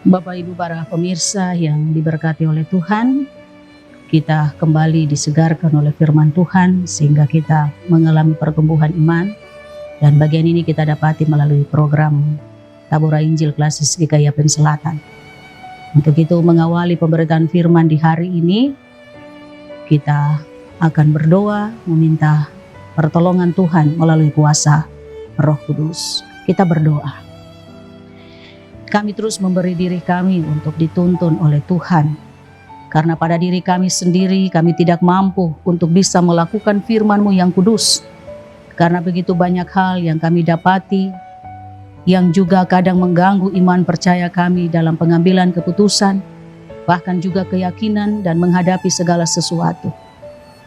Bapak Ibu para pemirsa yang diberkati oleh Tuhan, kita kembali disegarkan oleh firman Tuhan sehingga kita mengalami pertumbuhan iman, dan bagian ini kita dapati melalui program Tabura Injil Klasis GKI Yapen Selatan. Untuk itu mengawali pemberitaan firman di hari ini, kita akan berdoa meminta pertolongan Tuhan melalui kuasa Roh Kudus. Kita berdoa. Kami terus memberi diri kami untuk dituntun oleh Tuhan. Karena pada diri kami sendiri kami tidak mampu untuk bisa melakukan firman-Mu yang kudus. Karena begitu banyak hal yang kami dapati, yang juga kadang mengganggu iman percaya kami dalam pengambilan keputusan, bahkan juga keyakinan dan menghadapi segala sesuatu.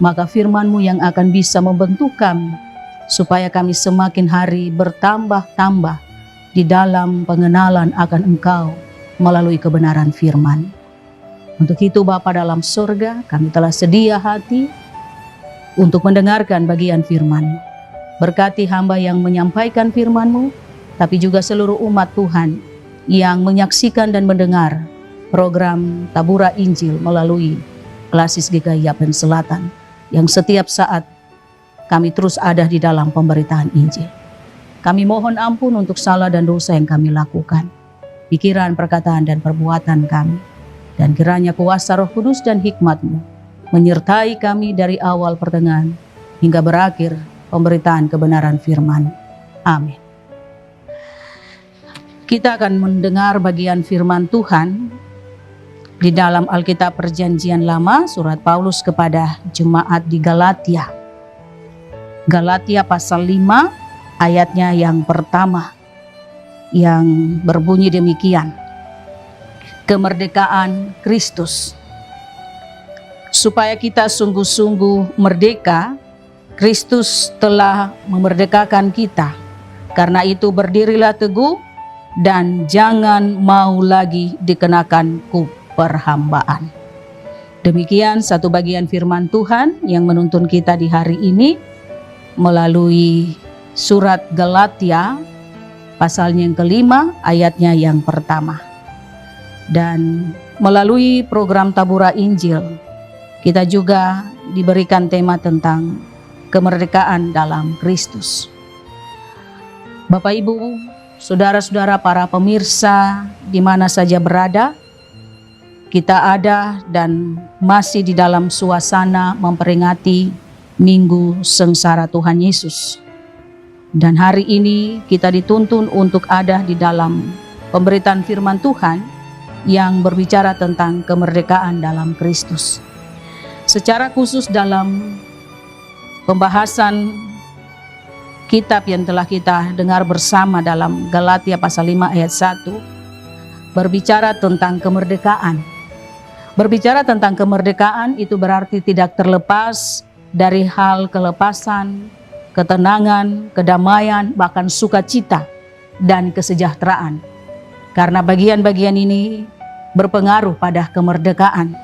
Maka firman-Mu yang akan bisa membentuk kami, supaya kami semakin hari bertambah-tambah di dalam pengenalan akan Engkau melalui kebenaran firman. Untuk itu Bapa dalam surga, kami telah sedia hati untuk mendengarkan bagian firman. Berkati hamba yang menyampaikan firman-Mu, tapi juga seluruh umat Tuhan yang menyaksikan dan mendengar program Tabura Injil melalui Klasis GKI Yapen Selatan, yang setiap saat kami terus ada di dalam pemberitaan Injil. Kami mohon ampun untuk salah dan dosa yang kami lakukan, pikiran, perkataan, dan perbuatan kami. Dan kiranya kuasa Roh Kudus dan hikmat-Mu menyertai kami dari awal pertengahan hingga berakhir pemberitaan kebenaran firman. Amin. Kita akan mendengar bagian firman Tuhan di dalam Alkitab Perjanjian Lama, surat Paulus kepada jemaat di Galatia. Galatia pasal 5 ayatnya yang pertama, yang berbunyi demikian. Kemerdekaan Kristus. Supaya kita sungguh-sungguh merdeka, Kristus telah memerdekakan kita. Karena itu berdirilah teguh dan jangan mau lagi dikenakan perhambaan. Demikian satu bagian firman Tuhan yang menuntun kita di hari ini melalui surat Galatia pasalnya yang kelima ayatnya yang pertama. Dan melalui program Tabura Injil kita juga diberikan tema tentang kemerdekaan dalam Kristus. Bapak Ibu, saudara-saudara para pemirsa di mana saja berada, kita ada dan masih di dalam suasana memperingati Minggu Sengsara Tuhan Yesus. Dan hari ini kita dituntun untuk ada di dalam pemberitaan firman Tuhan yang berbicara tentang kemerdekaan dalam Kristus. Secara khusus dalam pembahasan kitab yang telah kita dengar bersama dalam Galatia pasal 5 ayat 1 berbicara tentang kemerdekaan. Berbicara tentang kemerdekaan itu berarti tidak terlepas dari hal kelepasan, ketenangan, kedamaian, bahkan sukacita dan kesejahteraan. Karena bagian-bagian ini berpengaruh pada kemerdekaan.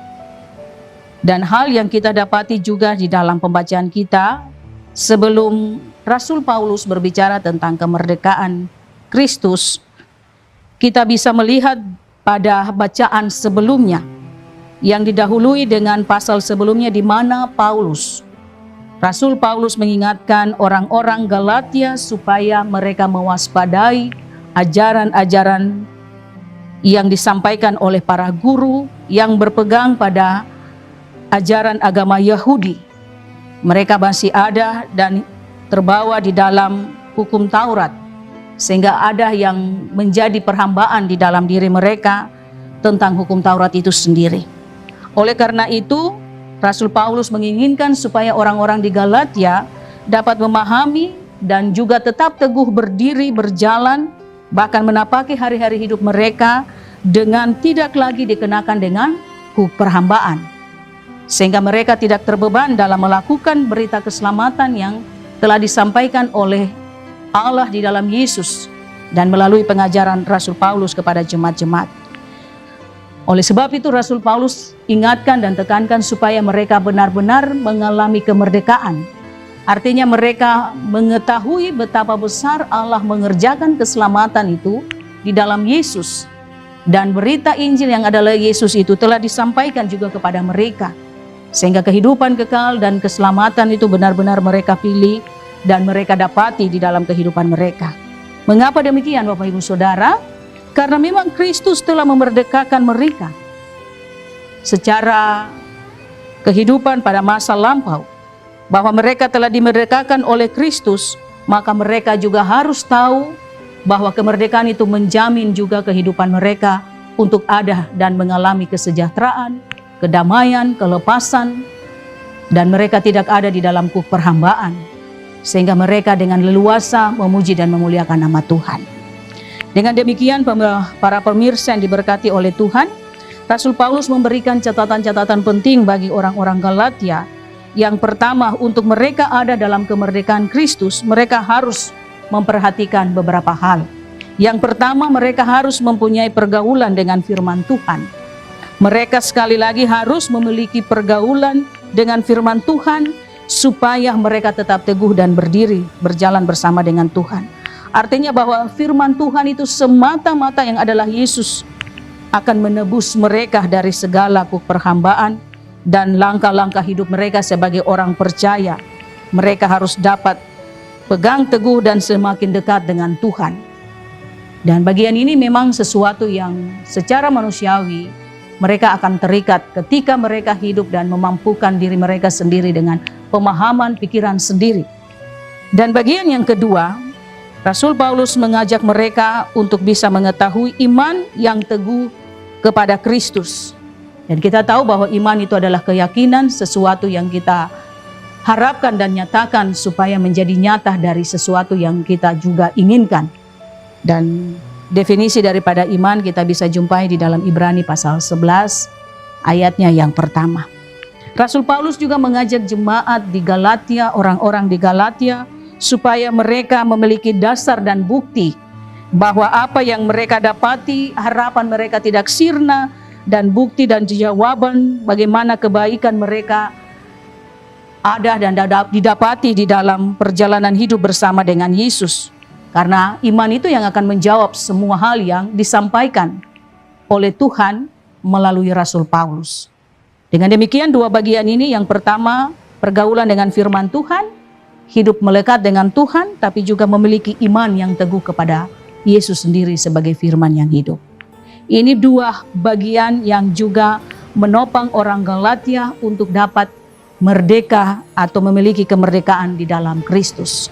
Dan hal yang kita dapati juga di dalam pembacaan kita, sebelum Rasul Paulus berbicara tentang kemerdekaan Kristus, kita bisa melihat pada bacaan sebelumnya, yang didahului dengan pasal sebelumnya di mana Rasul Paulus mengingatkan orang-orang Galatia supaya mereka mewaspadai ajaran-ajaran yang disampaikan oleh para guru yang berpegang pada ajaran agama Yahudi. Mereka masih ada dan terbawa di dalam hukum Taurat, sehingga ada yang menjadi perhambaan di dalam diri mereka tentang hukum Taurat itu sendiri. Oleh karena itu, Rasul Paulus menginginkan supaya orang-orang di Galatia dapat memahami dan juga tetap teguh berdiri, berjalan, bahkan menapaki hari-hari hidup mereka dengan tidak lagi dikenakan dengan perhambaan. Sehingga mereka tidak terbeban dalam melakukan berita keselamatan yang telah disampaikan oleh Allah di dalam Yesus dan melalui pengajaran Rasul Paulus kepada jemaat-jemaat. Oleh sebab itu Rasul Paulus ingatkan dan tekankan supaya mereka benar-benar mengalami kemerdekaan. Artinya mereka mengetahui betapa besar Allah mengerjakan keselamatan itu di dalam Yesus. Dan berita Injil yang adalah Yesus itu telah disampaikan juga kepada mereka. Sehingga kehidupan kekal dan keselamatan itu benar-benar mereka pilih dan mereka dapati di dalam kehidupan mereka. Mengapa demikian Bapak Ibu Saudara? Karena memang Kristus telah memerdekakan mereka secara kehidupan pada masa lampau. Bahwa mereka telah dimerdekakan oleh Kristus, maka mereka juga harus tahu bahwa kemerdekaan itu menjamin juga kehidupan mereka untuk ada dan mengalami kesejahteraan, kedamaian, kelepasan, dan mereka tidak ada di dalam kuk perhambaan, sehingga mereka dengan leluasa memuji dan memuliakan nama Tuhan. Dengan demikian para pemirsa yang diberkati oleh Tuhan, Rasul Paulus memberikan catatan-catatan penting bagi orang-orang Galatia. Yang pertama, untuk mereka ada dalam kemerdekaan Kristus, mereka harus memperhatikan beberapa hal. Yang pertama, mereka harus mempunyai pergaulan dengan firman Tuhan. Mereka sekali lagi harus memiliki pergaulan dengan firman Tuhan supaya mereka tetap teguh dan berdiri, berjalan bersama dengan Tuhan. Artinya bahwa firman Tuhan itu semata-mata yang adalah Yesus akan menebus mereka dari segala perhambaan dan langkah-langkah hidup mereka sebagai orang percaya. Mereka harus dapat pegang teguh dan semakin dekat dengan Tuhan. Dan bagian ini memang sesuatu yang secara manusiawi mereka akan terikat ketika mereka hidup dan memampukan diri mereka sendiri dengan pemahaman pikiran sendiri. Dan bagian yang kedua, Rasul Paulus mengajak mereka untuk bisa mengetahui iman yang teguh kepada Kristus. Dan kita tahu bahwa iman itu adalah keyakinan, sesuatu yang kita harapkan dan nyatakan supaya menjadi nyata dari sesuatu yang kita juga inginkan. Dan definisi daripada iman kita bisa jumpai di dalam Ibrani pasal 11 ayatnya yang pertama. Rasul Paulus juga mengajak jemaat di Galatia, orang-orang di Galatia, supaya mereka memiliki dasar dan bukti bahwa apa yang mereka dapati, harapan mereka tidak sirna, dan bukti dan jawaban bagaimana kebaikan mereka ada dan didapati di dalam perjalanan hidup bersama dengan Yesus. Karena iman itu yang akan menjawab semua hal yang disampaikan oleh Tuhan melalui Rasul Paulus. Dengan demikian dua bagian ini, yang pertama pergaulan dengan firman Tuhan, hidup melekat dengan Tuhan, tapi juga memiliki iman yang teguh kepada Yesus sendiri sebagai firman yang hidup. Ini dua bagian yang juga menopang orang Galatia untuk dapat merdeka atau memiliki kemerdekaan di dalam Kristus.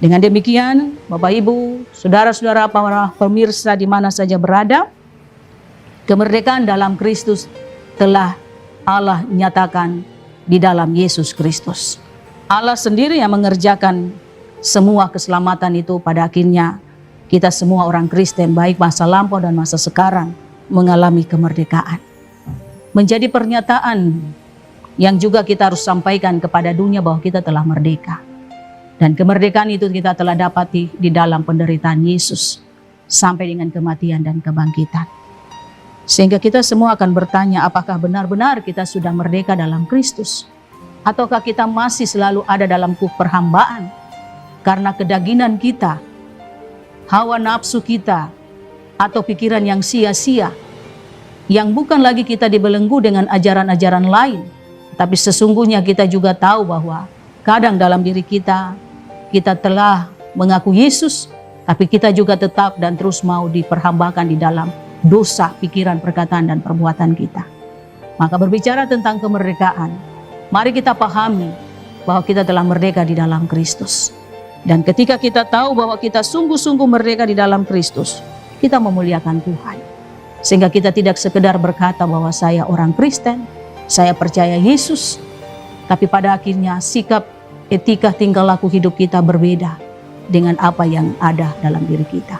Dengan demikian, Bapak Ibu, saudara-saudara para pemirsa di mana saja berada, kemerdekaan dalam Kristus telah Allah nyatakan di dalam Yesus Kristus. Allah sendiri yang mengerjakan semua keselamatan itu. Pada akhirnya kita semua orang Kristen, baik masa lampau dan masa sekarang, mengalami kemerdekaan. Menjadi pernyataan yang juga kita harus sampaikan kepada dunia bahwa kita telah merdeka. Dan kemerdekaan itu kita telah dapati di dalam penderitaan Yesus sampai dengan kematian dan kebangkitan. Sehingga kita semua akan bertanya, apakah benar-benar kita sudah merdeka dalam Kristus? Ataukah kita masih selalu ada dalam kuk perhambaan? Karena kedagingan kita, hawa nafsu kita, atau pikiran yang sia-sia, yang bukan lagi kita dibelenggu dengan ajaran-ajaran lain, tapi sesungguhnya kita juga tahu bahwa kadang dalam diri kita telah mengaku Yesus, tapi kita juga tetap dan terus mau diperhambakan di dalam dosa, pikiran, perkataan, dan perbuatan kita. Maka berbicara tentang kemerdekaan, mari kita pahami bahwa kita telah merdeka di dalam Kristus. Dan ketika kita tahu bahwa kita sungguh-sungguh merdeka di dalam Kristus, kita memuliakan Tuhan. Sehingga kita tidak sekedar berkata bahwa saya orang Kristen, saya percaya Yesus, tapi pada akhirnya sikap, etika, tingkah laku hidup kita berbeda dengan apa yang ada dalam diri kita.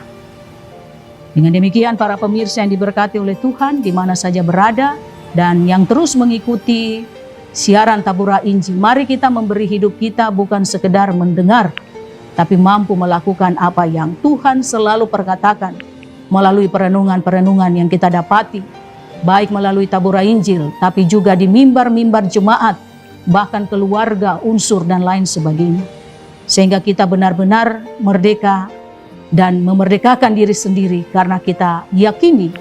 Dengan demikian para pemirsa yang diberkati oleh Tuhan di mana saja berada dan yang terus mengikuti siaran Tabura Injil, mari kita memberi hidup kita bukan sekedar mendengar, tapi mampu melakukan apa yang Tuhan selalu perkatakan melalui perenungan-perenungan yang kita dapati, baik melalui Tabura Injil, tapi juga di mimbar-mimbar jemaat, bahkan keluarga, unsur, dan lain sebagainya. Sehingga kita benar-benar merdeka dan memerdekakan diri sendiri karena kita yakini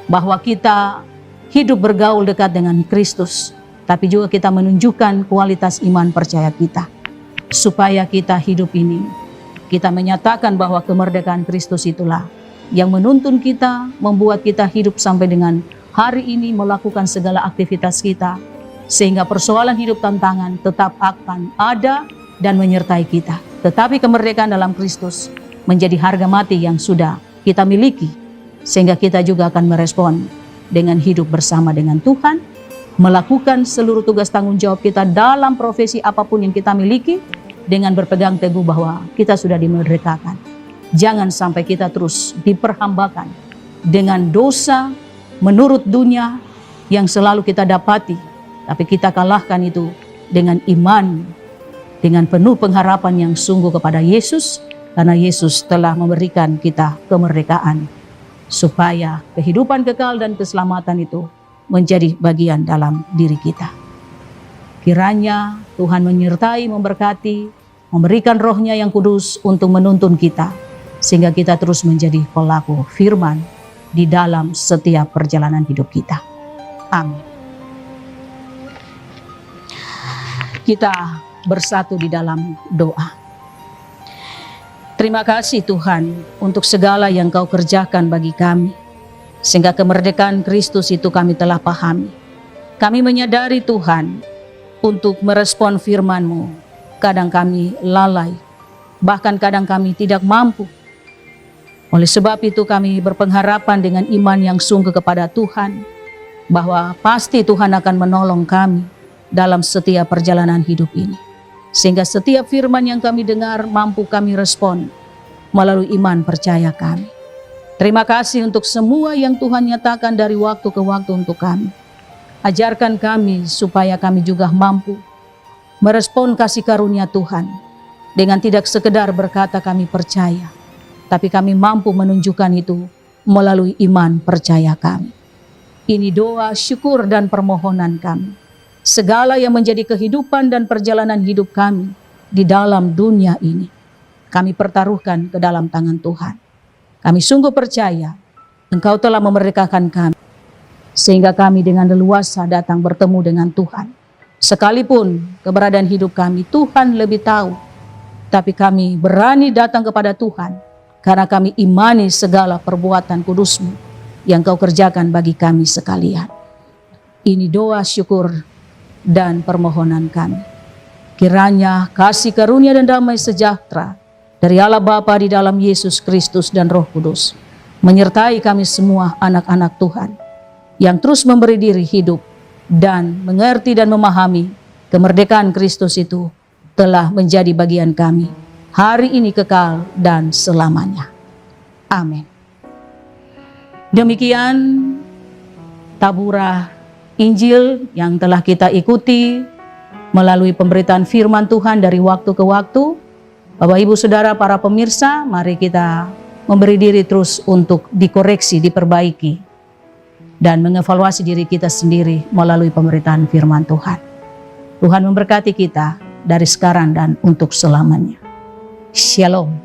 bahwa kita hidup bergaul dekat dengan Kristus, tapi juga kita menunjukkan kualitas iman percaya kita. Supaya kita hidup ini, kita menyatakan bahwa kemerdekaan Kristus itulah yang menuntun kita, membuat kita hidup sampai dengan hari ini, melakukan segala aktivitas kita, sehingga persoalan hidup tantangan tetap akan ada dan menyertai kita. Tetapi kemerdekaan dalam Kristus menjadi harga mati yang sudah kita miliki, sehingga kita juga akan merespon dengan hidup bersama dengan Tuhan, melakukan seluruh tugas tanggung jawab kita dalam profesi apapun yang kita miliki, dengan berpegang teguh bahwa kita sudah dimerdekakan. Jangan sampai kita terus diperhambakan dengan dosa menurut dunia yang selalu kita dapati, tapi kita kalahkan itu dengan iman, dengan penuh pengharapan yang sungguh kepada Yesus, karena Yesus telah memberikan kita kemerdekaan, supaya kehidupan kekal dan keselamatan itu menjadi bagian dalam diri kita. Kiranya Tuhan menyertai, memberkati, memberikan Roh-Nya yang kudus untuk menuntun kita, sehingga kita terus menjadi pelaku firman di dalam setiap perjalanan hidup kita. Amin. Kita bersatu di dalam doa. Terima kasih Tuhan untuk segala yang Kau kerjakan bagi kami, sehingga kemerdekaan Kristus itu kami telah pahami. Kami menyadari Tuhan, untuk merespon firman-Mu, kadang kami lalai, bahkan kadang kami tidak mampu. Oleh sebab itu kami berpengharapan dengan iman yang sungguh kepada Tuhan, bahwa pasti Tuhan akan menolong kami dalam setiap perjalanan hidup ini. Sehingga setiap firman yang kami dengar mampu kami respon melalui iman percaya kami. Terima kasih untuk semua yang Tuhan nyatakan dari waktu ke waktu untuk kami. Ajarkan kami supaya kami juga mampu merespon kasih karunia Tuhan dengan tidak sekedar berkata kami percaya, tapi kami mampu menunjukkan itu melalui iman percaya kami. Ini doa, syukur, dan permohonan kami. Segala yang menjadi kehidupan dan perjalanan hidup kami di dalam dunia ini, kami pertaruhkan ke dalam tangan Tuhan. Kami sungguh percaya Engkau telah memerdekakan kami, sehingga kami dengan leluasa datang bertemu dengan Tuhan. Sekalipun keberadaan hidup kami Tuhan lebih tahu, tapi kami berani datang kepada Tuhan, karena kami imani segala perbuatan kudus-Mu yang Kau kerjakan bagi kami sekalian. Ini doa, syukur, dan permohonan kami. Kiranya kasih karunia dan damai sejahtera dari Allah Bapa di dalam Yesus Kristus dan Roh Kudus menyertai kami semua anak-anak Tuhan yang terus memberi diri hidup dan mengerti dan memahami kemerdekaan Kristus itu telah menjadi bagian kami hari ini, kekal, dan selamanya. Amin. Demikian taburah Injil yang telah kita ikuti melalui pemberitaan firman Tuhan dari waktu ke waktu. Bapak, Ibu, Saudara, para pemirsa, mari kita memberi diri terus untuk dikoreksi, diperbaiki, dan mengevaluasi diri kita sendiri melalui pemberitaan firman Tuhan. Tuhan memberkati kita dari sekarang dan untuk selamanya. Shalom.